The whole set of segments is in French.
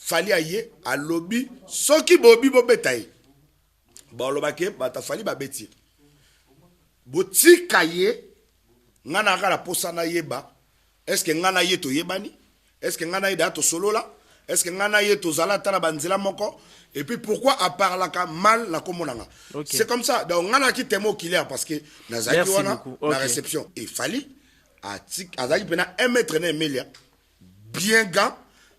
fali aye a lobby soki bobi bobetaye ba lobake bata fali ba beti botika ye ngana kala posana yeba est-ce que ngana ye to yebani est-ce que ngana ye da to solola est-ce que ngana ye to zala tana banzela moko et puis pourquoi à parler mal la komonanga c'est comme ça donc ngana ki temo killer parce que nazaki wana la réception et fali azaki pena 1 mètre na Emilia bien gant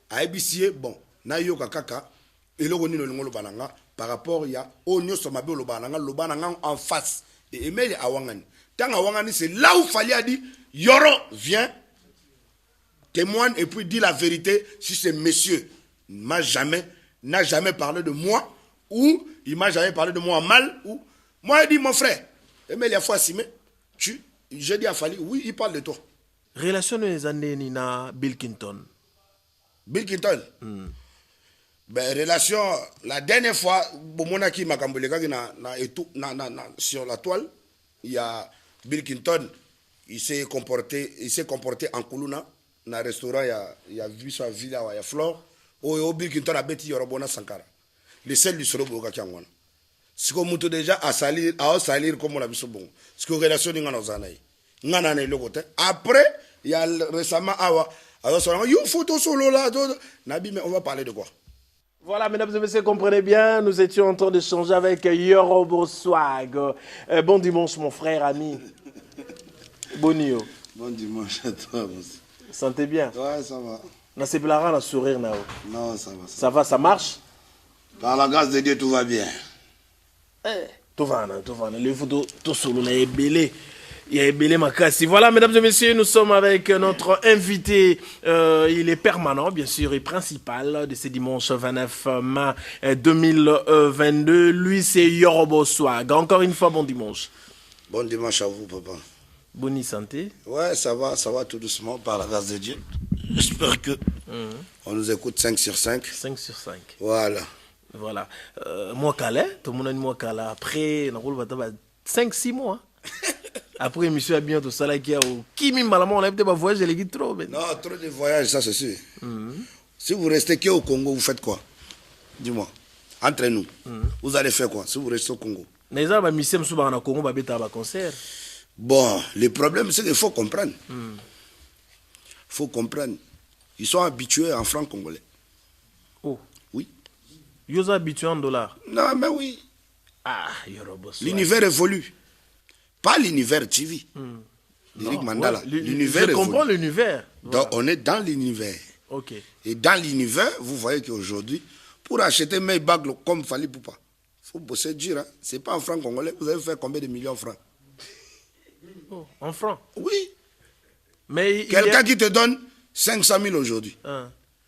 a ebisie bon na yo kaka eloko nino lingolo bananga par rapport ya onyo somabe lo bananga en face et Emilia awangani tanga awangani c'est là où fali a dit Yoro viens témoigne et puis dit la vérité si ce monsieur n'a jamais parlé de moi ou il m'a jamais parlé de moi mal ou moi il dit mon frère Emilia fois Simé j'ai dit à Fali oui il parle de toi. Relation des années na Bill Clinton. Bill Clinton. Ben relation la dernière fois bomonaki makamboleka sur la toile il y a Bill Clinton il s'est comporté en Kuluna na restaurant il y a vu sa villa il y a Flore au Bill Clinton a bêti Yorobona Sankara le seul du solo boka kyangwana siko muto déjà à salir comme on l'a vu sur bon siko relation ni ngana ozana ngana na lokote après il y a récemment alors sur une photo solo là nabi mais on va parler de quoi. Voilà, mesdames et messieurs, comprenez bien, nous étions en train d'échanger avec Yorobo Swag. Bon dimanche, mon frère, ami. Bonio. Bon dimanche à toi, monsieur. Sentez bien? Ouais, ça va. Na se blara na sourire na. Non, ça va. Ça va, ça marche? Par la grâce de Dieu, tout va bien. Tout va. Le photo, tout solo, na ebele. Il y a Ebele Makassi. Voilà, mesdames et messieurs, nous sommes avec notre invité. Il est permanent, bien sûr, et principal de ce dimanche 29 mai 2022. Lui, c'est Yorobo Swag. Encore une fois, bon dimanche. Bon dimanche à vous, papa. Bonne santé. Ouais, ça va tout doucement, par la grâce de Dieu. J'espère que on nous écoute 5 sur 5. 5 sur 5. Voilà. Moi, Calais, tout le monde a dit moi, Calais. Après, on a 5-6 mois. Après, monsieur a bien tout ça là qui a qui m'a malamment on a peut-être pas voyager les guides trop. Non, trop de voyages, ça c'est sûr. Si vous restez que au Congo, vous faites quoi? Dis-moi. Entre nous. Vous allez faire quoi si vous restez au Congo? Mais ça va monsieur souvent au Congo va bêta ba concert. Bon, le problème c'est qu'il faut comprendre. Faut comprendre. Ils sont habitués en francs congolais. Oh. Oui. Ils sont habitués en dollars. Non, mais oui. Ah, Yorobo. L'univers évolue. Pas l'univers TV. Eric Mandala. L'univers je comprends l'univers. Donc on est dans l'univers. Ok. Et dans l'univers, vous voyez qu'aujourd'hui, pour acheter Maybach comme Fali Poupa, il faut bosser dur. Hein? Ce n'est pas en francs congolais. Vous avez fait combien de millions de francs? Oh, en francs? Oui. Mais quelqu'un qui te donne 500 000 aujourd'hui,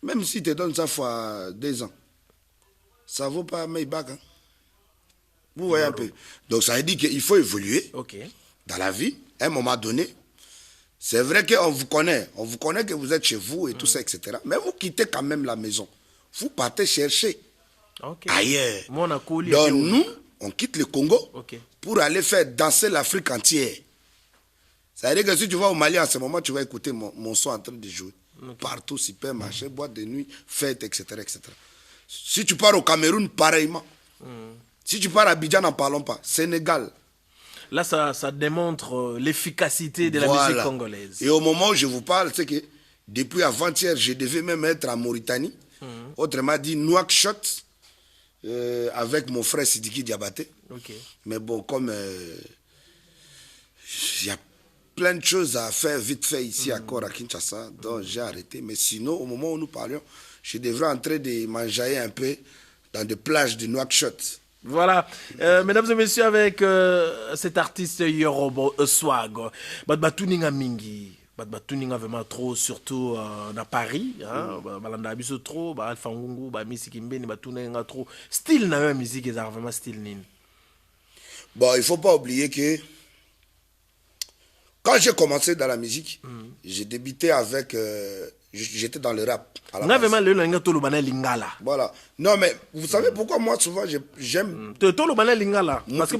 même s'il te donne ça fois 2 ans, ça ne vaut pas Maybach. Hein? Vous voyez un peu. Donc ça veut dire qu'il faut évoluer dans la vie. À un moment donné, c'est vrai qu'on vous connaît. On vous connaît que vous êtes chez vous et tout ça, etc. Mais vous quittez quand même la maison. Vous partez chercher ailleurs. Donc nous, on quitte le Congo pour aller faire danser l'Afrique entière. Ça veut dire que si tu vas au Mali en ce moment, tu vas écouter mon son en train de jouer. Partout, supermarché, boîte de nuit, fête, etc., etc. Si tu pars au Cameroun, pareillement. Si tu pars à Abidjan, n'en parlons pas. Sénégal. Là, ça démontre l'efficacité de la musique congolaise. Et au moment où je vous parle, c'est que depuis avant-hier, je devais même être en Mauritanie. Autrement dit, Nouakchott, avec mon frère Sidiki Diabaté. Mais bon, comme il y a plein de choses à faire vite fait ici à Kinshasa, donc j'ai arrêté. Mais sinon, au moment où nous parlions, je devrais entrer de manger un peu dans des plages de Nouakchott. Voilà, mesdames et messieurs, avec cet artiste Yorobo Swag, Badbatuninga Mingi, Badbatuninga vraiment trop, surtout à Paris, Balanda Abiso trop, Alpha Ngungu, Misiki Mbeni, Batuninga trop. Style n'a pas musique, c'est vraiment style nin. Bon, il ne faut pas oublier que quand j'ai commencé dans la musique, j'ai débuté avec. J'étais dans le rap. Voilà. Non, mais vous savez pourquoi moi, souvent, j'aime. Parce que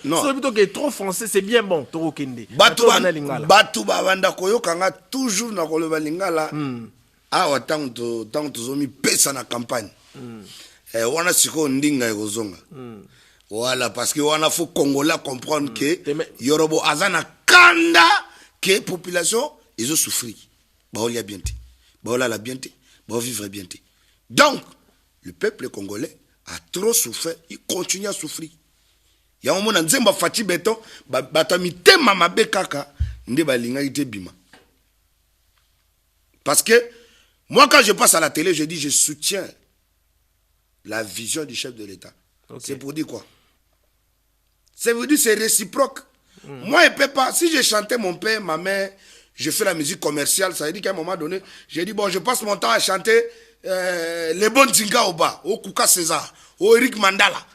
non. C'est trop français, c'est bien bon. Batu Bavanda Koyo Kanga toujours na koloba lingala. awa ntango tozomipesa na campagne wana sikoyo ndinga ekozonga voilà parce que wana faut congolais comprendre que yorobo aza na kanda que population ezosouffrir baolia bien te baolala bien te baovivre bien te. Donc le peuple congolais a trop souffert, il continue à souffrir. Il y a un moment où Fati Beton, mitema mabe kaka, nde balinga ite bima. Parce que moi quand je passe à la télé, je dis je soutiens la vision du chef de l'État. Okay. C'est pour dire quoi? C'est pour dire c'est réciproque. Moi je peux pas, si je chantais mon père, ma mère, je fais la musique commerciale, ça veut dire qu'à un moment donné, j'ai dit bon je passe mon temps à chanter les bons Zinga au bas, au Kouka César, au Eric Mandala,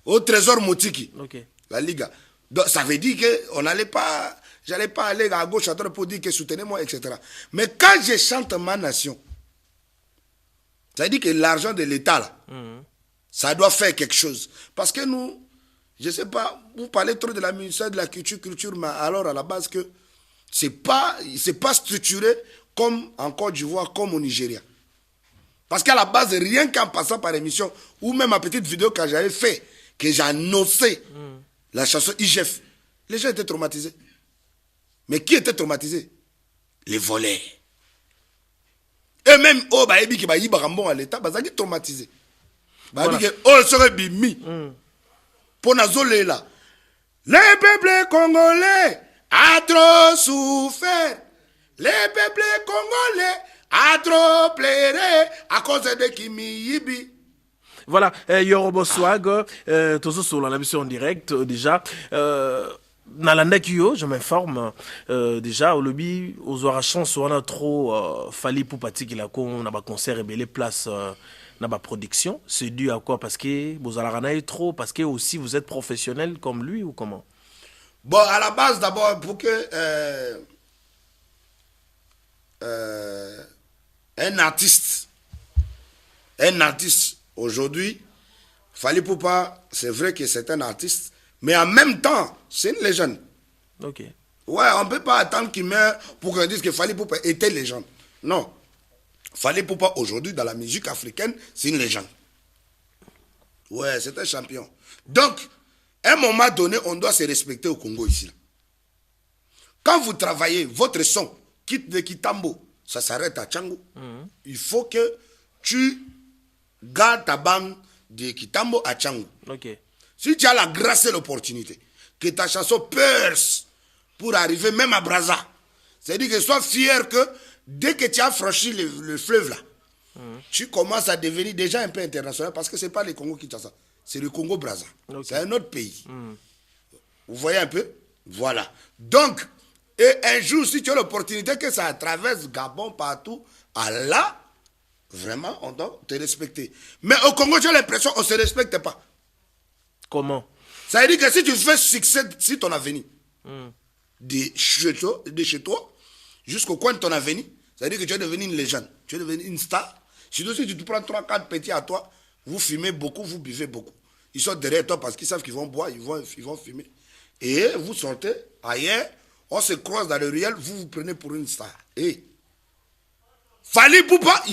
au Trésor Motiki, la Liga. Donc, ça veut dire que j'allais pas aller à gauche à droite pour dire que soutenez-moi, etc. Mais quand je chante ma nation, ça veut dire que l'argent de l'État, là, ça doit faire quelque chose. Parce que nous, je sais pas, vous parlez trop de la ministère de la culture, mais alors à la base que c'est pas structuré comme en Côte d'Ivoire, comme au Nigeria. Parce qu'à la base, rien qu'en passant par l'émission, ou même ma petite vidéo que j'avais fait, que j'ai annoncé la chanson IGF, les gens étaient traumatisés. Mais qui était traumatisé? Les voleurs. Et même, oh, bah, ebi qui ba yiba rambon à l'État, bah, ça dit traumatisé. Bah, dit que, oh, serait bimi. Pour nazolé là. Les peuples congolais a trop souffert. Les peuples congolais a trop pleuré à cause de Kimi Yibi. Voilà, Yorobo Swag, tous sur la mission en direct, déjà. Nalanda Kyo, je m'informe déjà au lobby, aux aura chance, on a trop fallu pour partir qu'il a qu'on a concert et les places dans la production. C'est dû à quoi? Parce que vous avez trop, parce que aussi vous êtes professionnel comme lui ou comment? Bon, à la base d'abord, pour que un artiste aujourd'hui, Fally Ipupa, c'est vrai que c'est un artiste, mais en même temps, c'est une légende. Ok. Ouais, on ne peut pas attendre qu'il meure pour qu'on dise que Fally Ipupa était légende. Non. Fally Ipupa, aujourd'hui, dans la musique africaine, c'est une légende. Ouais, c'est un champion. Donc, à un moment donné, on doit se respecter au Congo ici. Quand vous travaillez, votre son quitte de Kitambo, ça s'arrête à Tchango. Il faut que tu gardes ta bande de Kitambo à Tchango. Okay. Si tu as la grâce et l'opportunité, que ta chanson perce pour arriver même à Brazza, c'est-à-dire que sois fier que dès que tu as franchi le fleuve là, tu commences à devenir déjà un peu international parce que ce n'est pas le Congo-Kinshasa, c'est le Congo-Brazza. Okay. C'est un autre pays. Vous voyez un peu? Voilà. Donc, et un jour, si tu as l'opportunité que ça traverse Gabon partout, Allah, vraiment, on doit te respecter. Mais au Congo, tu as l'impression qu'on ne se respecte pas. Comment? Ça veut dire que si tu fais succès sur ton avenir, de chez toi jusqu'au coin de ton avenir, ça veut dire que tu es devenu une légende, tu es devenu une star. Surtout si tu te prends 3-4 petits à toi, vous fumez beaucoup, vous buvez beaucoup. Ils sont derrière toi parce qu'ils savent qu'ils vont boire, ils vont fumer. Et vous sortez ailleurs, on se croise dans le réel, vous vous prenez pour une star. Et Fally Ipupa,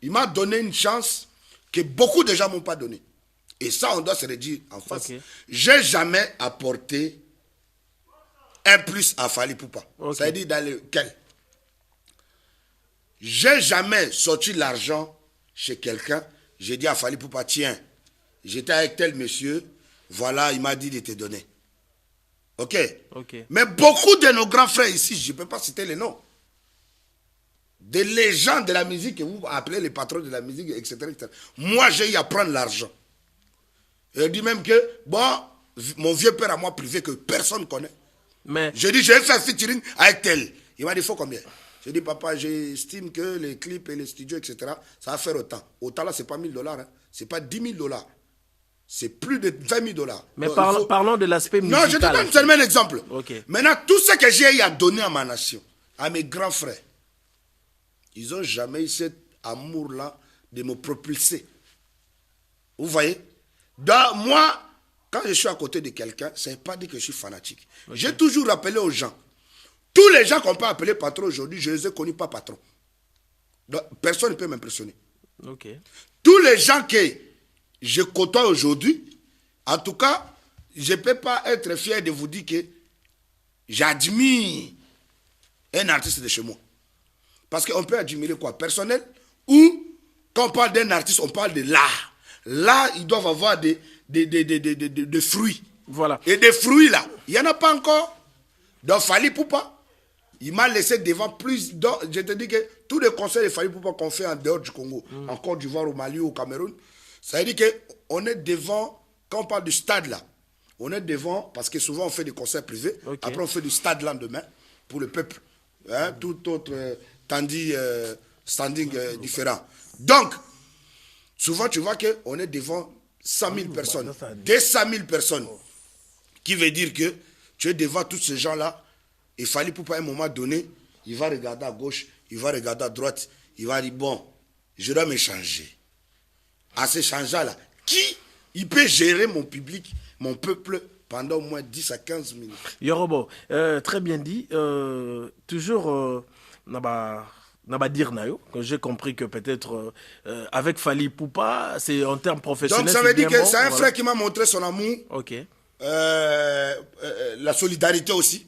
il m'a donné une chance que beaucoup de gens ne m'ont pas donnée. Et ça, on doit se le dire en face. Okay. J'ai jamais apporté un plus à Fally Ipupa. Okay. Ça veut dire dans lequel j'ai jamais sorti l'argent chez quelqu'un. J'ai dit à Fally Ipupa, tiens, j'étais avec tel monsieur, voilà, il m'a dit de te donner. Ok. Mais beaucoup de nos grands frères ici, je ne peux pas citer les noms, des légendes de la musique que vous appelez les patrons de la musique, etc. etc. Moi, j'ai eu à prendre l'argent. Et il dit même que, bon, mon vieux père à moi privé que personne ne connaît. Mais... Je dis, je vais faire featuring avec tel. Il m'a dit, il faut combien? Je dis, papa, j'estime que les clips et les studios, etc., ça va faire autant. Autant là, ce n'est pas 1000 $, hein. Ce n'est pas 10 000 $. C'est plus de 20 000 $. Mais donc, parlons de l'aspect musical. Non, je te donne seulement un exemple. Okay. Maintenant, tout ce que j'ai eu à donner à ma nation, à mes grands frères, ils n'ont jamais eu cet amour-là de me propulser. Vous voyez? Donc, moi, quand je suis à côté de quelqu'un, ça ne veut pas dire que je suis fanatique. Okay. J'ai toujours rappelé aux gens, tous les gens qu'on peut appeler patron aujourd'hui, je ne les ai connus pas patrons. Donc, personne ne peut m'impressionner. Ok. Tous les gens que je côtoie aujourd'hui, en tout cas, je ne peux pas être fier de vous dire que j'admire un artiste de chez moi. Parce qu'on peut admirer quoi? Personnel, ou quand on parle d'un artiste, on parle de l'art. L'art, ils doivent avoir des fruits. Voilà. Et des fruits là, il n'y en a pas encore. Donc Fally Poupa, il m'a laissé devant plus. Donc, je te dis que tous les concerts de Fally Poupa qu'on fait en dehors du Congo, en Côte d'Ivoire, au Mali, au Cameroun, ça veut dire qu'on est devant, quand on parle du stade là, on est devant, parce que souvent on fait des concerts privés, après on fait du stade lendemain pour le peuple. Hein, tout autre standing différent. Donc, souvent tu vois qu'on est devant 100 000 personnes, 200 000 personnes, qui veut dire que tu es devant tous ces gens-là, il fallait pour pas un moment donné, il va regarder à gauche, il va regarder à droite, il va dire, bon, je dois me changer. À ce changeant-là, qui il peut gérer mon public, mon peuple, pendant au moins 10 à 15 minutes? Yorobo, très bien dit. Toujours, Naba dire nayo, que j'ai compris que peut-être avec Fally Poupa, c'est en termes professionnels. Donc ça veut dire que bon, c'est un frère qui m'a montré son amour. Ok. La solidarité aussi.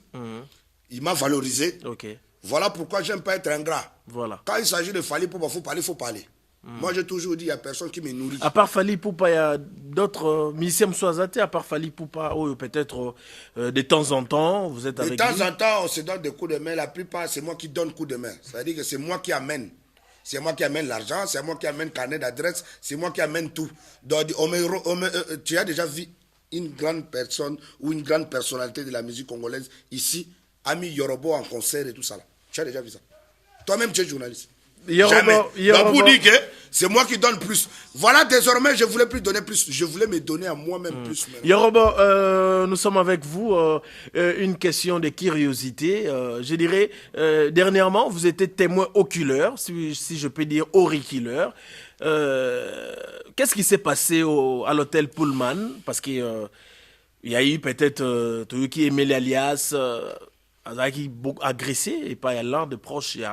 Il m'a valorisé. Ok. Voilà pourquoi j'aime pas être ingrat. Voilà. Quand il s'agit de Fally Poupa, il faut parler. Moi, j'ai toujours dit, il n'y a personne qui me nourrit. À part Fally Poupa, il y a d'autres musiciens Mswazate, à part Fally Poupa, peut-être de temps en temps, vous êtes avec lui. De temps en temps, on se donne des coups de main. La plupart, c'est moi qui donne coups de main. Ça veut dire que c'est moi qui amène. C'est moi qui amène l'argent, c'est moi qui amène le carnet d'adresse, c'est moi qui amène tout. Donc, tu as déjà vu une grande personne ou une grande personnalité de la musique congolaise ici, Ami Yorobo en concert et tout ça là. Tu as déjà vu ça? Toi-même, tu es journaliste. Jamais. Donc pour dire que c'est moi qui donne plus. Voilà, désormais, je voulais plus donner plus. Je voulais me donner à moi-même plus. Yorobo, nous sommes avec vous. Une question de curiosité. Je dirais, dernièrement, vous étiez témoin oculaire, si je peux dire auriculaire. Qu'est-ce qui s'est passé à l'hôtel Pullman? Parce que il y a eu peut-être tout qui aimait l'alias, qui beaucoup agressé, et pas l'un de proches, il y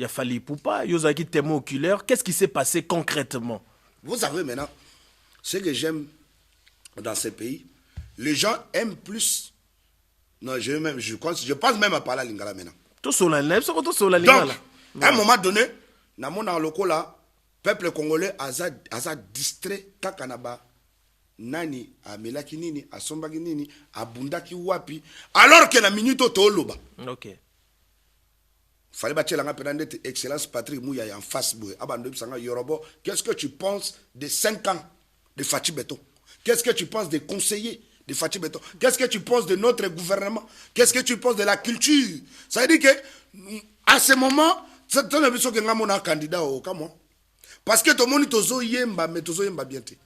a Fally Poupa, il y a qui témoin oculaire. Qu'est-ce qui s'est passé concrètement? Vous savez maintenant, ce que j'aime dans ces pays, les gens aiment plus. Non, je pense même à parler à Lingala maintenant. Donc, à un moment donné, dans mon local là, peuple congolais a distrait Kakanaba. Nani a melaki nini a sombaki nini a bundaki wapi alors que la minute to loba. OK. Fallait battre la ngapenda excellence Patrick Mouya en face boue abando bisanga Yorobo. Qu'est-ce que tu penses de 5 ans de Fatou Beton? Qu'est-ce que tu penses des conseillers de Fatou Beton? Qu'est-ce que tu penses de notre gouvernement? Qu'est-ce que tu penses de la culture? Ça veut dire que à ce moment, c'est un émission que ngamona candidat au Cameroun. Parce que tout le monde tozo yemba mais tozo yemba bien té.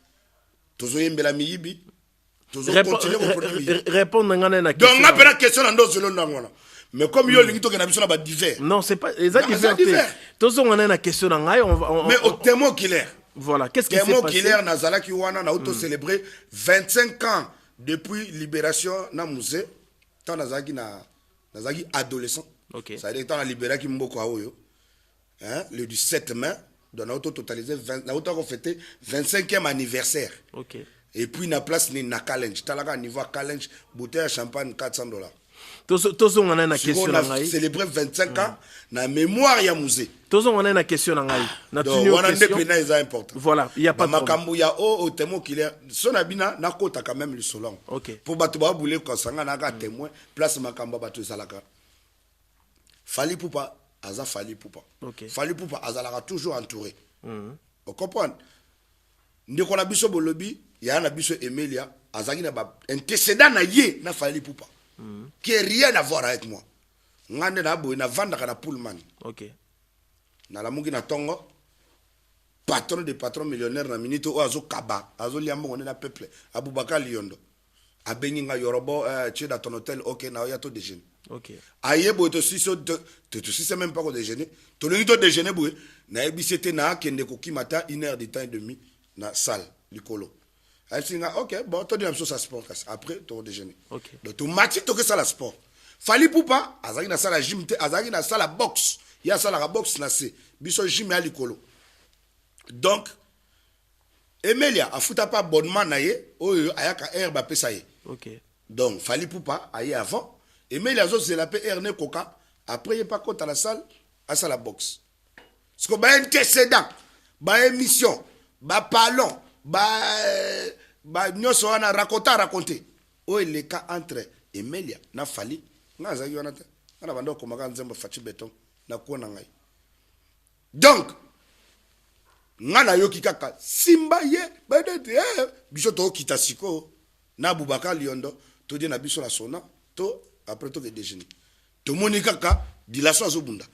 Tozo yembela miyibi. Tozo continuer mon problème. Répondre à la question. Donc on a la question dans d'autres langues. Mais comme yo lingi to que na biso na ba divers. Non, c'est pas exact divers. Tozo on a une question dans ngai mais au témoin killer. Voilà, qu'est-ce qui s'est passé? Témoin killer Nazala ki wana na auto célébrer 25 ans depuis libération na musée. Tant Nazaki adolescent. OK. Ça veut dire tant la libération ki mboko aoyo. Hein, le 17 mai, on a auto totalisé 20 na auto fêté 25e anniversaire. OK. Et puis na place ni na Kalenj, talaga niveau Kalenj, bouteille de champagne $400. Tozo on a une question on a célébré 25 ans na mémoire ya musée. Tozo on a une question ngai. Na tuni question. Important. Voilà, il y a pas de makambu ya o témoin qu'il son abina na kota quand même le solon. OK. Pour battre ba boule ko sanga na ka témoin place makamba batu salaka. Fally Poupa aza Fally Poupa. OK. Fally Poupa azalaka toujours entouré. On comprend. Ndeko na biso bolobi ya na biso Emilia azaki na ba antécédent na ye na Fally Poupa. Qui n'a rien à voir avec moi. Ngande na boy na vanda kana Pullman. OK. Na la mungi na tongo patron de patron millionnaire na minute o azo kaba, azo liambo on na peuple. Abubakar Liondo. Abengi nga Yorobo tu dans ton hôtel OK na ya to déjeuner. OK. Aye boy to si c'est même pas au déjeuner. To lingi to déjeuner boy na ebisete na kende ko kimata 1 heure de temps et demi na salle likolo. Elle dit OK, bon, tu dis ça sport après ton déjeuner. OK. Donc tu match to que ça la sport. Fally Poupa, azaki na salle gym, azaki na salle boxe. ya sala ka box na se biso jimi ali kolo donc Emelia afuta pas bonnement na ye oyo ayaka air ba pesa ye OK donc fali poupa aye avant Emelia zo c'est la PR ne koka après il pas kota la salle à la boxe ce que ba antécédent ba émission ba parlons ba nyoso wana raconter oyo le cas entre Emelia na fali na zaki wana te na bando ko maka nzemba fachi beton na kona ngai donc ngana yoki kaka simba ye bedete biso to kita siko na Boubacar Liondo to di na biso la sona to après to ke déjeuner to moni kaka dilaso azobunda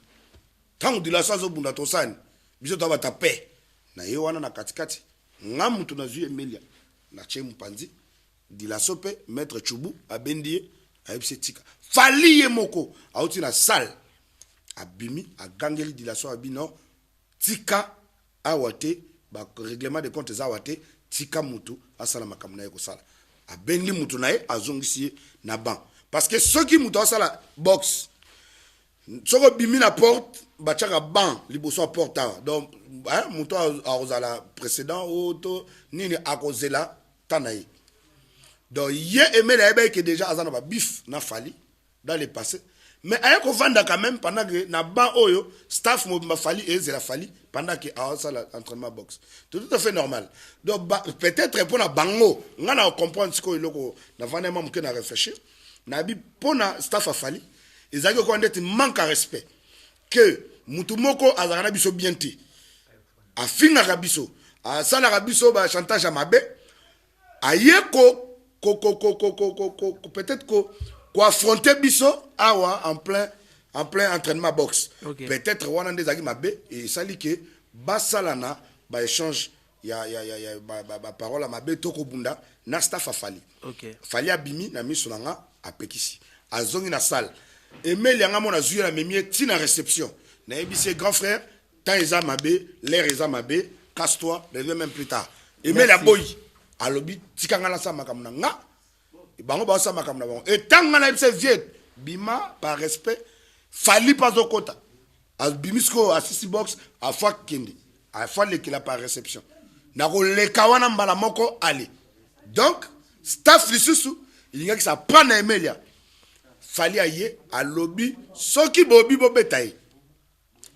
tangu dilaso azobunda to sani biso to bata pe na ye wana na katikati ngamu to na zu Emelia na chemu panzi dilaso pe maître Chubu abendie ayebise tika fali ye moko auti na salle abimi agangeli dilaso abino tika awate ba règlement de comptes awate tika mutu asala makambo na ye kosala abendi mutu na ye azongisi na banc parce que ceux qui mutu asala box soko bimi na porte bachaka banc liboso porte donc mutu azala précédent auto nini akozela tanaye donc ye Emelia ebe que déjà azana ba bif na fali dans le passé mais ayako vanda quand même pendant que na ban oyo staff mo fali et la fali pendant que a ça l'entraînement boxe tout à fait normal donc peut-être pour na bango ngana comprendre ce que loko na vanda même que na réfléchir na bi pona staff a fali ezaki ko ndeti manque à respect que mutu moko azana biso bienti a finga rabiso a sala rabiso ba chantage à mabe ayeko peut-être ko affronter biso awa en plein entraînement boxe okay. Peut-être wana ndezaki mabe et sali que basalana ba échange ya ba parole mabe toko bunda na staff afali okay. Fali abimi na miso nanga apekisi azongi na salle Emelia nga mona zuya na memie tina réception na ebisi grand frère tant eza mabe l'air eza mabe casse-toi reviens même plus tard Emelia boy alobi tikanga la sa makamna nga bango ba sa makamna bango et tanga na ebise vieux bima par respect fali pas au kota al bimisko assisi box a fois kindi a fois le qu'il a par réception na ko le kawana mbala moko ali donc staff lisusu il y a qui ça prend na Emelia fali aye a lobby soki bobi bobetaye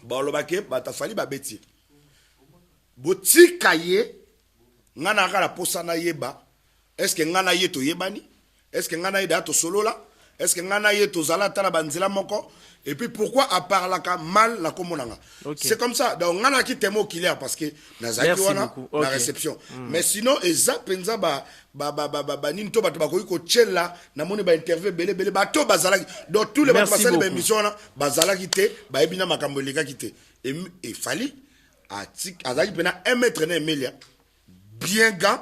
ba lobake bata fali ba beti botika ye ngana kala posana yeba est-ce que ngana ye to yebani est-ce que ngana ye da to solola est-ce que ngana ye to zala tala banzela moko et puis pourquoi à part la mal la komonanga okay. C'est comme ça donc ngana ki temo clair parce que nazaki wana okay. La réception mais sinon eza penza ba ninto bato ba ko tchela na moni ba interview bele ba to bazalaki donc tous les bato basali ba émission na bazalaki te ba ebina makambo leka kite et fali a azaki pena un mètre na Emelia bien gant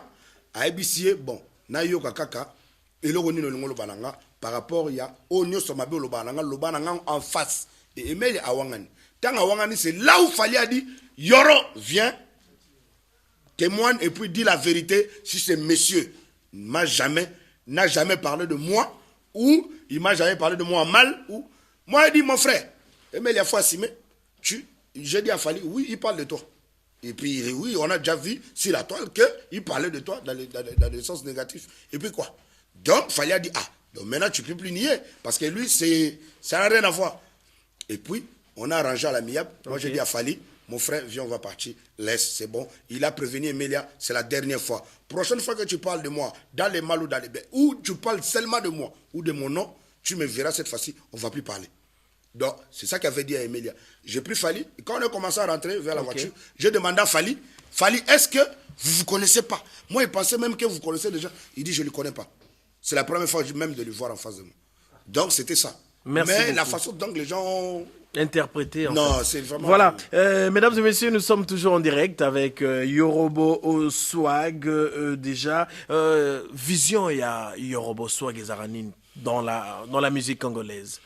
à ébicier bon na yoka kaka et le roni no ngolo bananga par rapport ya onyo somabe lo bananga en face et Emelia awangani tanga awangani c'est là où Fali a dit Yoro viens témoigne et puis dis la vérité si ce monsieur n'a jamais parlé de moi ou il m'a jamais parlé de moi mal ou moi il dit mon frère Emelia faut assumer j'ai dit à Fali oui il parle de toi. Et puis, oui, on a déjà vu sur la toile qu'il parlait de toi dans le sens négatif. Et puis quoi? Donc, Fali a dit, donc maintenant tu ne peux plus nier. Parce que lui, ça n'a rien à voir. Et puis, on a arrangé à l'amiable. Okay. Moi, j'ai dit à Fali, mon frère, viens, on va partir. Laisse, c'est bon. Il a prévenu Emelia, c'est la dernière fois. Prochaine fois que tu parles de moi, dans les mal ou dans les bêtes, ou tu parles seulement de moi ou de mon nom, tu me verras cette fois-ci, on ne va plus parler. Donc, c'est ça qu'avait dit à Emelia. J'ai pris Fali. Et quand on a commencé à rentrer vers la voiture, j'ai demandé à Fali, est-ce que vous ne vous connaissez pas? Moi, il pensait même que vous connaissez déjà. Il dit, je ne le connais pas. C'est la première fois même de le voir en face de moi. Donc, c'était ça. Merci mais beaucoup. La façon dont les gens ont interprété. Non, c'est vraiment... Voilà. Mesdames et messieurs, nous sommes toujours en direct avec Yorobo Swag. Déjà, vision, il y a Yorobo Swag et Zaranin dans la musique congolaise.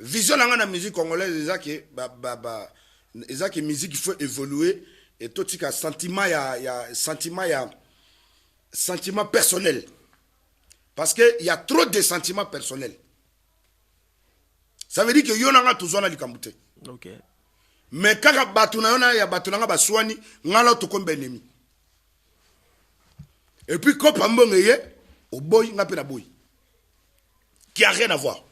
Vision dans la musique congolaise, c'est que musique il faut évoluer et tout ce sentiment sentiment personnel parce que il y a trop de sentiments personnels. Ça veut dire que yonanga toujours na likambute. OK. mais kaka bato na yo na ya bato na nga baswani ngala tokomba ennemi. Et puis kopa mbongo ye au boy nga pe na boy qui a rien à voir.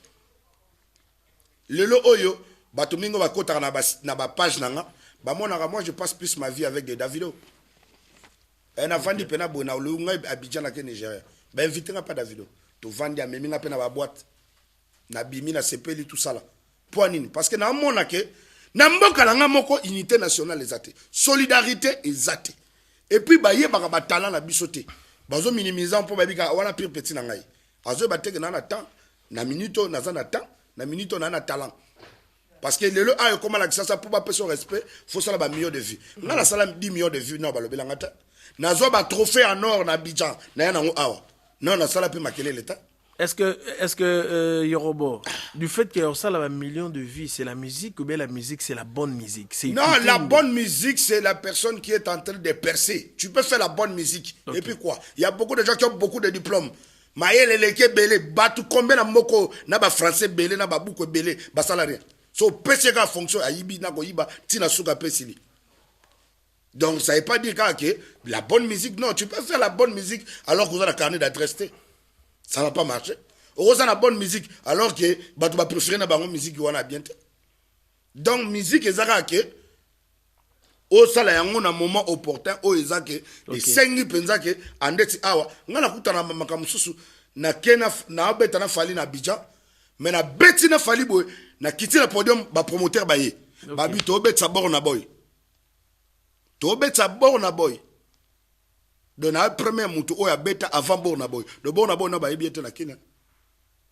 Lelo oyo bato mingo bakota na ba page nanga ba monaka moi je passe plus ma vie avec des Davido. Et na vandi pena bona lu nga Abidjan na ke Nigeria. Ba inviter nga pas Davido. To vandi a memi nga pe na ba boîte. Na bimi na sepeli tout ça là. Pour nini? Parce que na mona ke na mboka na nga moko unité nationale ezate. Solidarité ezate. Et puis ba ye ba talent na bisoté. Bazo minimiser pour ba bika wana pire petit na ngai. Azo ba teke na na temps na minute na za na temps na minute na na talent. Parce que le a comment la ça pour pas perdre son respect, faut ça ba millions de vues. Na la sala 10 millions de vues non ba lobela ngata. Na zo ba trophée en or na Abidjan. Na ya na awa. Non na sala pe makele l'état. Est-ce que Yorobo, du fait qu'il y a ça là, 1 million de vues, c'est la musique ou bien la musique c'est la bonne musique? Non, la bonne musique c'est la personne qui est en train de percer. Tu peux faire la bonne musique. Okay. Et puis quoi? Il y a beaucoup de gens qui ont beaucoup de diplômes. Maël leke belé, batu combien na moko na ba français belé na ba buko belé, ba salarié. So PCK fonction a yibi na ko yiba tina suka pesili. Donc ça veut pas dire que la bonne musique, non, tu peux faire la bonne musique alors que vous avez un carnet d'adresse. Ça va pas marcher. Vous avez la bonne musique alors que vous préférez la bonne musique qui est bien. Donc musique est que au salaire on a un moment opportun au ezake et 5 penza que andeti awa ngana kutana makamususu na kena na beta na fali na Abidjan mais na beti na fali boy na kiti na podium ba promoteur ba ye ba bi to bet sa borna boy to bet sa borna boy de na premier mutu o ya beta avant borna boy le borna boy na ba yebi na Kenya.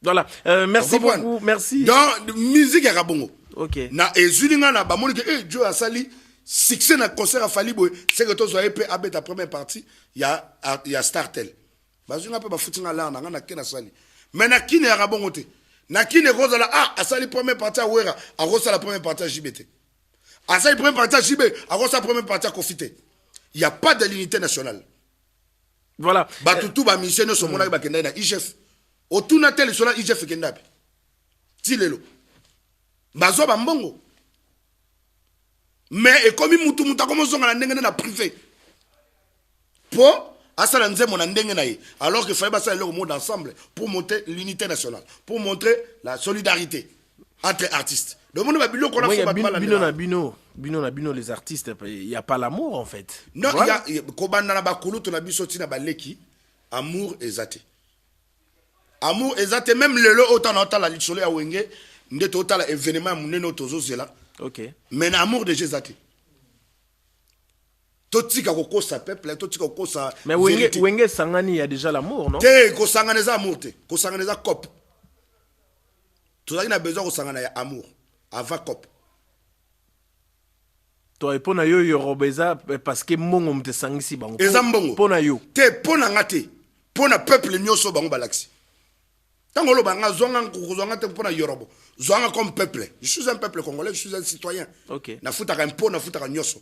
Voilà, merci beaucoup, merci. Dans musique ya bongo. OK. Na ezulinga na ba moni que Joe Asali succès na concert à Fali boy c'est que to zo ep abeta première partie il y a Startel. Ba zunga pe ba futinga la na Kenya Sali. Mais na kine ya bongo te. Na kine kozala Asali première partie à Wera, a rosa la première partie à JBT. Asali première partie à JB, a rosa la première partie à Kofité. Il y a pas de l'unité nationale. Voilà. Ba tutu ba mission no so mona ba kenda na IGF. Otuna tel sur la IGF kendabi. Tilelo. Bazo ba mbongo. Mais et comme mutu comme zonga na ndenge na privé. Pour asala nzemo na ndenge na ye. Alors qu'il fallait passer le mot d'ensemble pour montrer l'unité nationale, pour montrer la solidarité entre artistes. Donc on va bilo qu'on a fait bino les artistes, il y a pas l'amour en fait. Non, voilà. Il y a kobanda na bakulu to na biso tina baleki amour ezate. Amour ezate même le autant autant la lisolo ya wenge ndeto autant la événement muneno tozo zela. OK. Mais l'amour de Jésus totika koko sa peuple totika koko sa. Mais wenge sangani il y a déjà l'amour, non? Te ko sangana za amour te, ko sangana za cop. Tout ça il a besoin ko sangana ya amour avant cop. Toi pour na yo Yorobeza parce que mongo mte sangisi bango. Ezambongo. Pour na yo. Te pour na ngate. Pour na peuple nyoso bango balaxi. Tant que banga zonga nkuzonga te pour na Yorobo. Zonga comme peuple. Je suis un peuple congolais, je suis un citoyen. OK. Na futa ka impôt, na futa ka nyoso.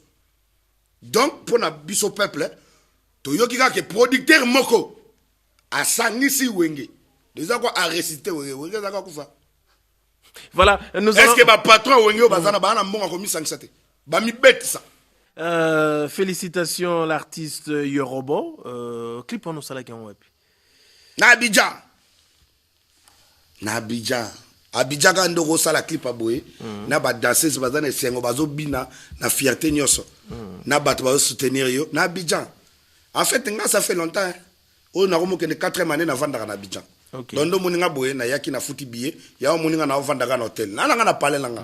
Donc pour na biso peuple, to yoki ka ke producteur moko a sangisi wenge. Déjà quoi a réciter wenge za ka kufa. Voilà, nous est-ce que ba patron wenge bazana ba na mbonga ko mi sangsate. Ba mi bête ça. Félicitations l'artiste Yorobo. Clip on sala ki on web. Na Abidjan. Na Abidjan. Abidjan ka ndoko sala clip aboye. Na ba danseuse bazana esengo bazo bina na fierté nyoso. Na bato bazo soutenir yo na Abidjan. En fait nga ça fait longtemps. Hein. On a remonté de 4e année na vanda na Abidjan. Okay. Dondo moninga boye na yaki na futi billet, ya moninga na vanda na hôtel. Na nga parler langa.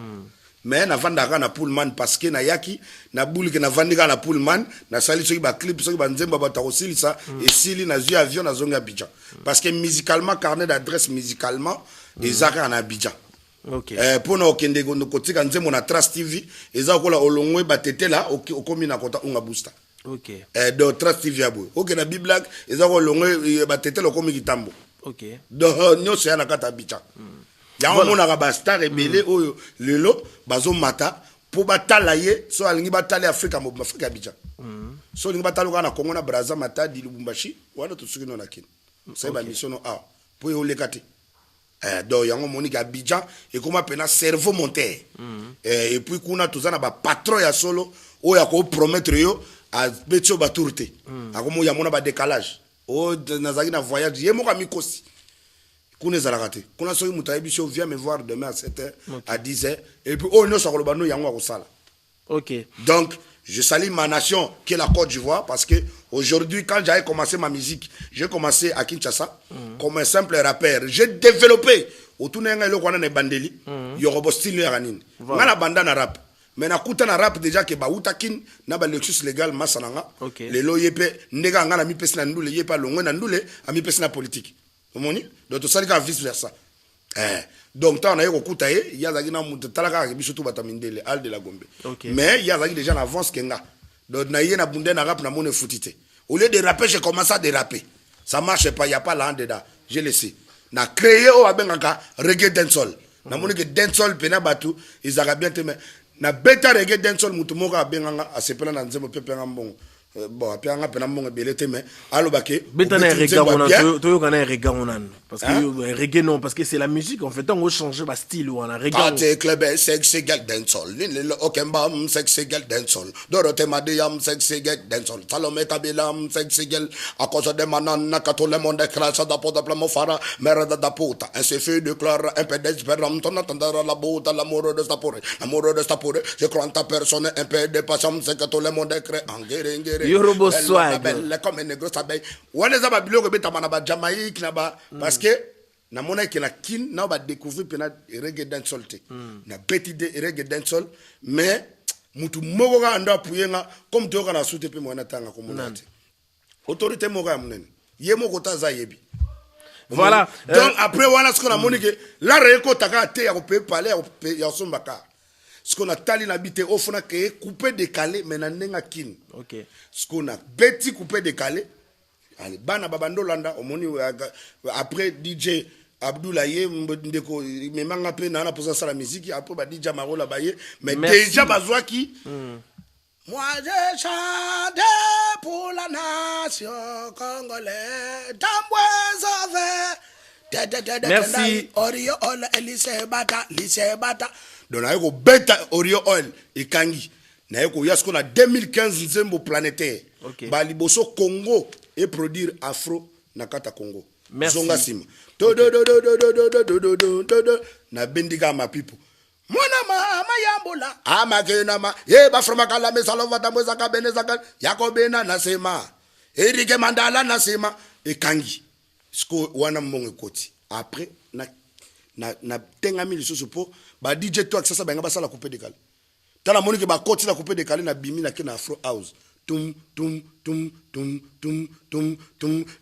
Mais na vanda na Pullman parce que na yaki na boule que na vandika na Pullman na sali soki ba clip soki ba nzemba ba takosili ça et sili na zu avion na zonga Abidjan. Parce que musicalement carnet d'adresse musicalement des arts en Abidjan. OK. Pour na okende go kotika nzembo na Trust TV eza kola olongwe ba tete là okomi na kota unga booster. OK. Do Trust TV abo. OK na Biblag eza ko olongwe ba tete lokomi kitambo. OK. Do nyoso ya na kata Abidjan. Ya mona ka ba star rebelle oyo lelo bazo mata po batala ye so alingi batala Afrika mo Afrika Abidjan. So alingi batala ka na Congo na Brazza Matadi Lubumbashi wana to sukino na kin. C'est ba mission no a po yo lekati. Donc yango monique Abidjan et comment pena cerveau monté. Et puis kuna tozana ba patron ya solo o ya ko promettre yo a betio ba tourté. Akomo ya mona ba décalage. O nazaki na voyage yemo ka mikosi. Kuna za raté. Kuna so mutaye biso vient me voir demain à 7h à 10h et puis oh no sokolo bano yango ko sala. OK. Donc je salue ma nation qui est la Côte d'Ivoire parce que aujourd'hui quand j'avais commencé ma musique, j'ai commencé à Kinshasa comme un simple rappeur. J'ai développé autour de ngalo kwana ne bandeli, yorobo style yaranine. Ngala banda na rap. Mais na kuta na rap déjà que ba utakin na ba lexus légal masananga. Les lo yepe ndega ngana mi pesi na ndule yepa longwe na ndule ami pesi na politique. Omoni? Donc to salika vice versa. Donc tant on a eu kuta ye, il y a zaki na mutu talaka ke biso to batamindele al de la Gombe. Mais il y a zaki déjà en avance kenga. Donc na yena bunde na rap na mone foutité. Au lieu de rapper, j'ai commencé à déraper. Ça marche pas, il y a pas là dedans. Je laissé. Na créé au abengaka reggae dancehall. Na mone que dancehall pena batu, ils a bien te mais na beta reggae dancehall mutu moka abenganga a sepela na nzembo pepe ngambongo. Bon apia nga pena mbongo belete mais alobake beta na reggae on to kana reggae on parce que reggae non parce que c'est la musique en fait on va changer ba style ou on a reggae party club sexy girl dancehall le okembam sexy girl dancehall Dorothée Madiam sexy girl dancehall Salomé Kabila sexy girl à cause de manana que tout le monde crache da poda plamo fara merde da puta un feu de chlore un peu d'espérance on attendra la boute l'amour de sta pourri je crois en ta personne un peu de patience c'est que tout le monde crée en guerre Yorobo swag comme un négro sabe wana za ba biloko betama na ba Jamaïque na ba parce que na mona ke na kin na ba découvrir pena reggae dancehall te na petit de reggae dancehall mais mutu moko ka anda puyenga comme to kana sute pe mona tanga ko mona te autorité moko ya munene ye moko taza yebi voilà donc après wana ce qu'on a monique la reko taka te ya ko pe parler ya sombaka ce qu'on a tali na bité au fona que coupé décalé mais na nenga kin OK ce qu'on a petit coupé décalé allez bana babando landa omoni après DJ Abdoulaye ndeko me manga pe na posa sa la musique après ba DJ Marola baye mais déjà bazwaki moi j'ai chanté pour la nation congolaise merci Orio Oil lycée bata donc na ko beta Orio Oil ikangi na ko yasko na 2015 nzembo planétaire ba liboso Congo et produire afro na kata Congo. Merci. Zonga sima. Na bendiga ma people. Mwana ma yambola. Ama kena ma. Ye ba from kala me salova tambo zaka benezaka. Yakobena nasema. Erike Mandala nasema ekangi. Sko wana mbongo koti. Après na tenga mili sosopo ba DJ to akisa ba ngaba sala couper décalé. Tala moni ke ba koti la couper décalé na bimi na kena afro house. Tum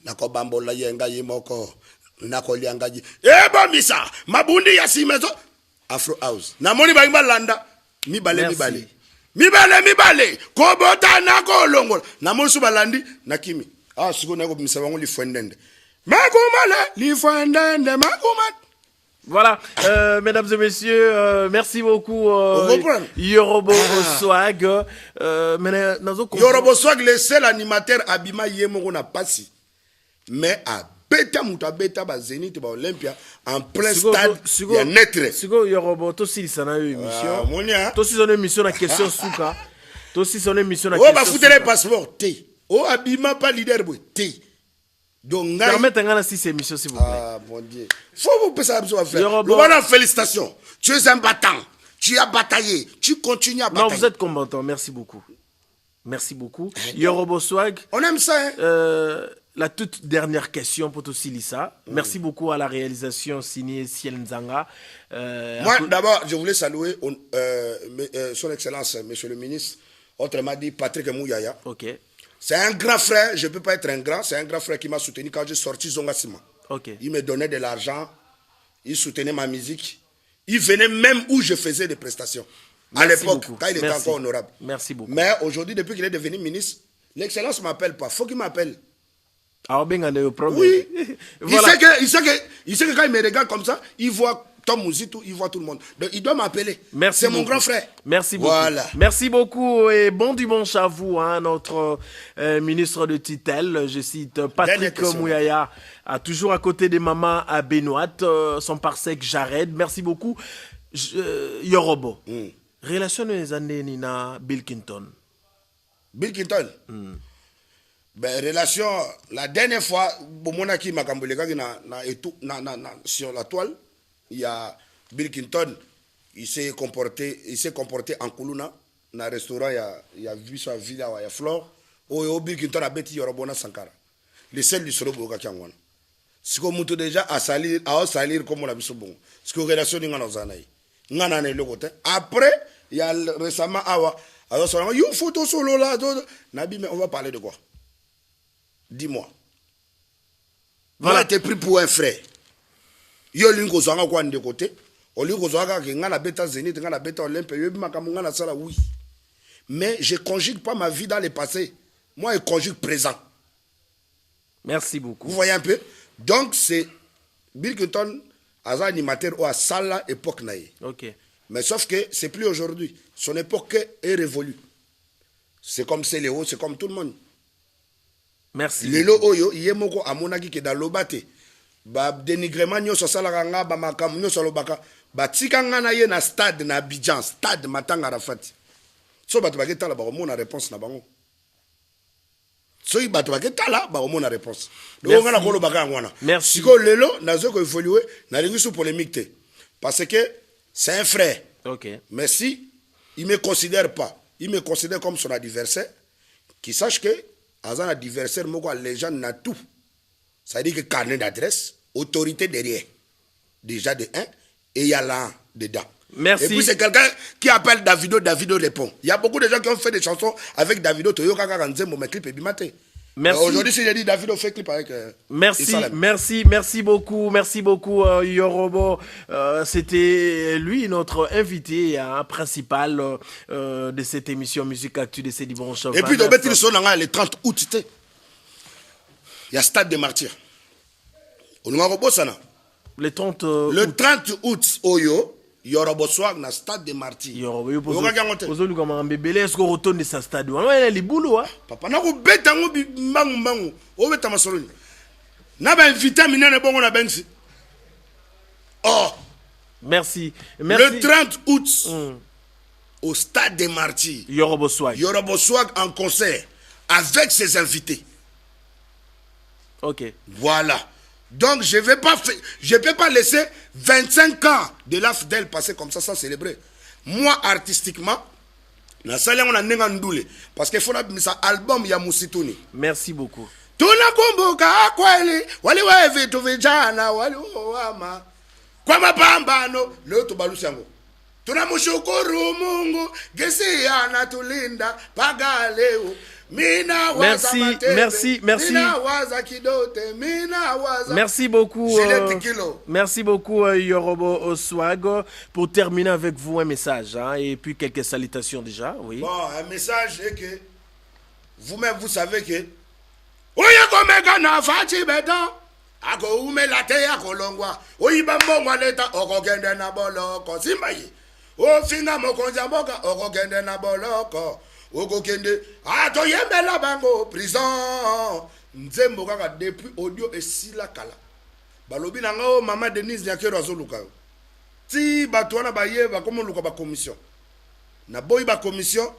nako bambola yenga yimoko nako lianga ji ebo misa mabundi ya simezo afro house na moni ba ngba landa mibale kobota nako longo na moni su balandi na kimi siko nako misa bango li fwendende makumale li fwendende makumale. Voilà, mesdames et messieurs, merci beaucoup Yorobo Swag. Yorobo Swag, le seul animateur Abima Yemoro n'a pas si. Mais à Beta Mouta Beta Zénith Olympia en plein stade, il y a netre. Sigo Yorobo, toi aussi ça a eu émission. Toi aussi son émission la question souka. Toi aussi son émission la question. Oh bah foutez les passeports T. Oh Abima pas leader T. Donc, permettez-moi si c'est émission s'il vous plaît. Ah mon Dieu. Faut vous passer à faire. Voilà, félicitations. Tu es un battant. Tu as bataillé. Tu continues à batailler. Non, vous êtes combattant. Merci beaucoup. Merci beaucoup. Yorobo Swag. On aime ça. Hein? La toute dernière question pour Tossi Lissa. Merci beaucoup à la réalisation signée Ciel Nzanga. Moi, d'abord, je voulais saluer son Excellence, Monsieur le Ministre, autrement dit Patrick Mouyaya. Ok. C'est un grand frère, je ne peux pas être un grand, c'est un grand frère qui m'a soutenu quand j'ai sorti Zonga Sima. Okay. Il me donnait de l'argent, il soutenait ma musique, il venait même où je faisais des prestations. À l'époque, quand il était encore honorable. Merci beaucoup. Mais aujourd'hui, depuis qu'il est devenu ministre, l'excellence ne m'appelle pas, il faut qu'il m'appelle. Ah, ben, oui, voilà. il sait que quand il me regarde comme ça, il voit Tom Mouzitou, il voit tout le monde. Donc il doit m'appeler. Merci C'est mon beaucoup. grand frère. Merci beaucoup. Voilà. Merci beaucoup et bon dimanche à vous, hein, notre ministre de tutelle. Je cite Patrick Mouyaya, toujours à côté des mamans à Benoît, son parsec Jared. Merci beaucoup. Yorobo. Relation des années Nina Bill Clinton. Bill Clinton. Ben, relation, la dernière fois, Bomonaki Makamboleka sur la toile, il y a Bill Clinton, il s'est comporté en Kuluna, dans un restaurant, il y a vu sa ville, il y a Flore, où Bill Clinton a bêti Yorobona Sankara. Le seul du solo Boga Kiangwana. Si on monte déjà à salir comme on a vu ce bon. Ce que relation n'est pas dans un après, il y a récemment, alors, il y a une photo solo là, Nabi, mais on va parler de quoi? Dis-moi. Voilà, t'es pris pour un frère. Yo lingo zanga kwa de côté. O lingo zanga ki ngana beta Zénith, ngana beta Olympe, yo bima kamunga na sala oui. Mais je conjugue pas ma vie dans le passé. Moi, je conjugue présent. Merci beaucoup. Vous voyez un peu? Donc, c'est Bill Clinton, un animateur à Sala époque naïe. Ok. Mais sauf que c'est plus aujourd'hui. Son époque est révolue. C'est comme Céléo, c'est comme tout le monde. Merci. Lelo oyo yemoko amonaki ke da lobate ba dénigrement nyoso salaka nga ba makam nyoso lobaka ba tika nga na ye na stade na Abidjan stade Matanga Rafati so bato baketa la ba mona réponse na bango so i bato baketa la ba mona réponse donc nga na ko lobaka ngwana merci siko lelo nazo ko évoluer na lingi sous polémique te parce que c'est un frère. OK. Mais si il me considère pas, il me considère comme son adversaire, qu'il sache que un adversaire, les gens n'ont tout. Ça veut dire que carnet d'adresse, autorité derrière. Déjà de 1, et il y a là dedans. Merci. Et puis c'est quelqu'un qui appelle Davido, Davido répond. Il y a beaucoup de gens qui ont fait des chansons avec Davido, Toyoka Karanzembo, mes clips et Bimate. Merci. Aujourd'hui, si j'ai dit Davido fait clip avec. Merci beaucoup, Yorobo. C'était lui notre invité principal de cette émission Musique Actu de ces dimanches. Et puis, le 30 août, il y a Stade des Martyrs. Le 30 août, Oyo. Yorobo swag na stade de Martyrs. Yorobo yo pozo kama mbebele esko retourne sa stade wana li boulot papa na ko beta ngo mbangu o beta masoloni na ba invité minene bongo na bensi. Oh, merci. Le 30 août au stade des Martyrs. Yorobo swag en concert avec ses invités. OK. Voilà. Donc je ne peux pas laisser 25 ans de la fidèle passer comme ça sans célébrer. Moi, artistiquement, parce qu'il faut un album ya Musituni. Merci beaucoup. Tunakumbuka kweli waliwe vitu vijana waliowama kwa mapambano leo tubalushango. Tunamshukuru Mungu gesi anatulinda paga leo. Merci beaucoup Yorobo Oswag. Pour terminer avec vous un message et puis quelques salutations déjà. Oui. Bon, un message est que vous-même vous savez que Okokende atoyembela bango prison nzembo kaka depuis audio esila kala balobi na ngo mama Denise Nyakero azoluka ti bato wana baye ba komo luka ba commission na boy ba commission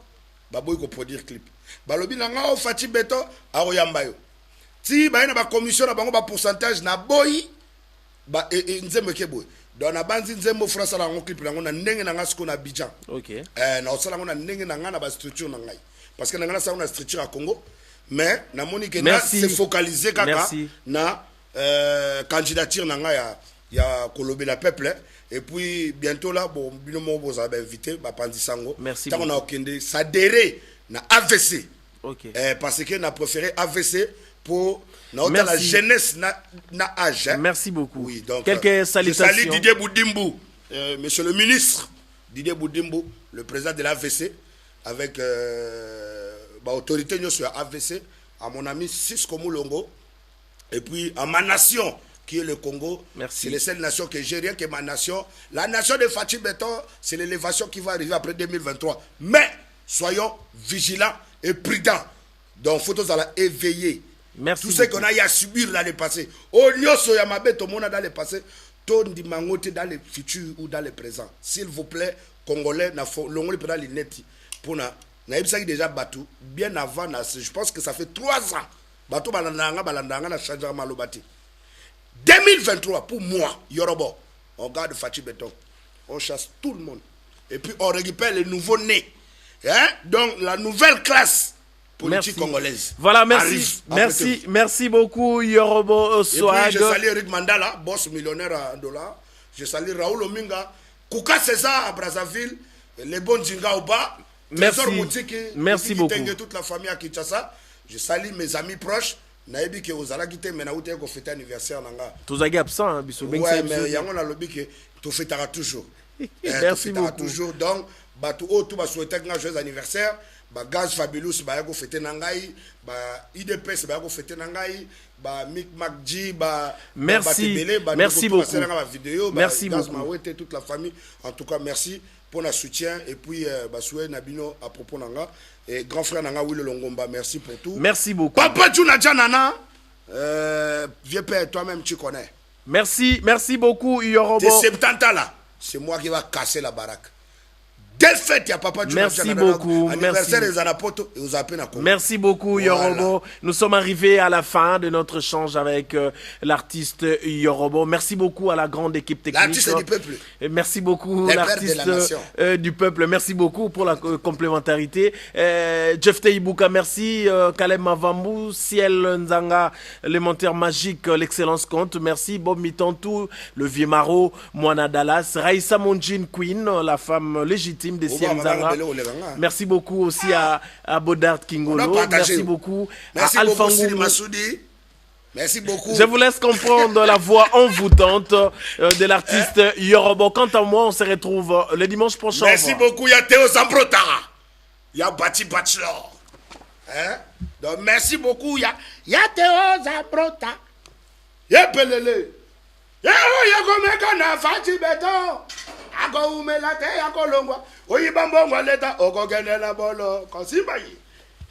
ba boy ko produire clip balobi na ngo Fati Beto aroyamba yo ti ba na ba commission na bango ba pourcentage na boy ba nzembo keboy dans la bande nzembo France la clip na ngona ndenge na ngasko na Abidjan. OK. Na osala ngona ndenge na ngana ba structure na ngai parce que na ngana sa una structure à Congo mais na moni que na se focaliser kaka na candidature na ngai ya kolobe la peuple et puis bientôt là bon bino mo boza ba invité ba pandisango tant on a okende s'adhérer na AVC. OK. Parce que na préféré AVC pour la jeunesse na âge. Merci beaucoup. Oui, donc, quelques salutations. Je salue Didier Boudimbu, monsieur le ministre Didier Boudimbu, le président de l'AVC, avec l'autorité sur AVC, à mon ami Sisco Moulongo, et puis à ma nation, qui est le Congo. Merci. C'est les seules nations que j'ai, rien que ma nation. La nation de Fachi Beton, c'est l'élévation qui va arriver après 2023. Mais soyons vigilants et prudents. Donc, il faut tous éveiller. Merci tout ce qu'on a eu à subir dans le passé. Au nyoso ya mabe to mona dans le passé, to ndimangote dans le futur ou dans le présent. S'il vous plaît, Congolais, l'ongole pendant les neti pour na ibisaki déjà Batou bien avant je pense que ça fait 3 ans. Batou balandanga na changer malobati. 2023 pour moi, Yorobo, on garde Fachi Beton. On chasse tout le monde et puis on récupère les nouveaux nés. Hein? Donc la nouvelle classe politique congolaise. Voilà, merci. Merci beaucoup, Yorobo Swag. Et puis, je salue Eric Mandala, boss millionnaire en dollars. Je salue Raoul Ominga, Kouka César à Brazzaville, les bons Djinga au bas. Merci beaucoup. Toute la famille à Kinshasa. Je salue mes amis proches. Naebi ke ozala kite mena uté ko fêter anniversaire nanga. Tozaki absent hein, biso ben. Ouais, mais yango na lobi ke to fêtera toujours. Merci beaucoup. Toujours. Donc batu o tout ba souhaiter un joyeux anniversaire. Ba Gaz Fabulous ba yako fêter nangai, ba IDPS ba yako fêter nangai, ba Mick McG ba merci. Merci beaucoup. Merci beaucoup. Toute la famille. En tout cas, merci pour le soutien et puis Basoué Nabino à propos nanga et grand frère nanga Willy Longomba, merci pour tout. Merci beaucoup. Papa Djouna Djanana, vieux père, toi-même tu connais. Merci beaucoup Yorobo. Tes 70 ans là, c'est moi qui va casser la baraque. Dès fête, il y a papa Djouna. Merci beaucoup. Anniversaire des Anapoto et aux appels à Merci beaucoup Yorobo. Nous sommes arrivés à la fin de notre échange avec l'artiste Yorobo. Merci beaucoup à la grande équipe technique. L'artiste du peuple. Et merci beaucoup l'artiste du peuple. Merci beaucoup pour la complémentarité. Jeff Teibuka, merci. Kalem Mavambu, Ciel Nzanga, l'élémentaire magique, l'excellence compte. Merci Bob Mitantou, le vieux Maro, Moana Dallas, Raïssa Monjin Queen, la femme légitime de Ciel Nzanga. Merci beaucoup aussi à Bodart Kingolo. Merci beaucoup à Alpha Ngou. Merci beaucoup. Je vous laisse comprendre la voix envoûtante de l'artiste Yorobo. Quant à moi, on se retrouve le dimanche prochain. Merci beaucoup. Il y a Théo Zambrota. Il y a Bati Bachelor. Hein? Donc merci beaucoup. Il y a Théo Zambrota. Il y a Pelele. Il y a Gomekana Fachi Beton. Ako umelate yako longwa oyibambongwa leta okogendela boloko simbayi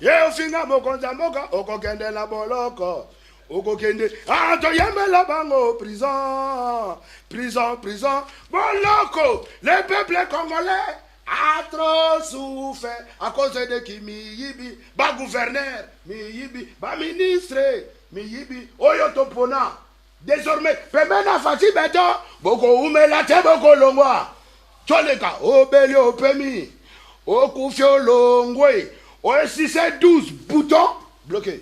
ye ofinga mokonza moka okogendela boloko okokende to yembela bango prison boloko le peuple congolais a trop souffert à cause de qui miyibi ba gouverneur miyibi ba ministre miyibi oyo topona désormais pemena Fachi Beton boko umelate boko longwa Tcholeka, obeli opemi, okufio longwe, o 6 12 boutons bloqués.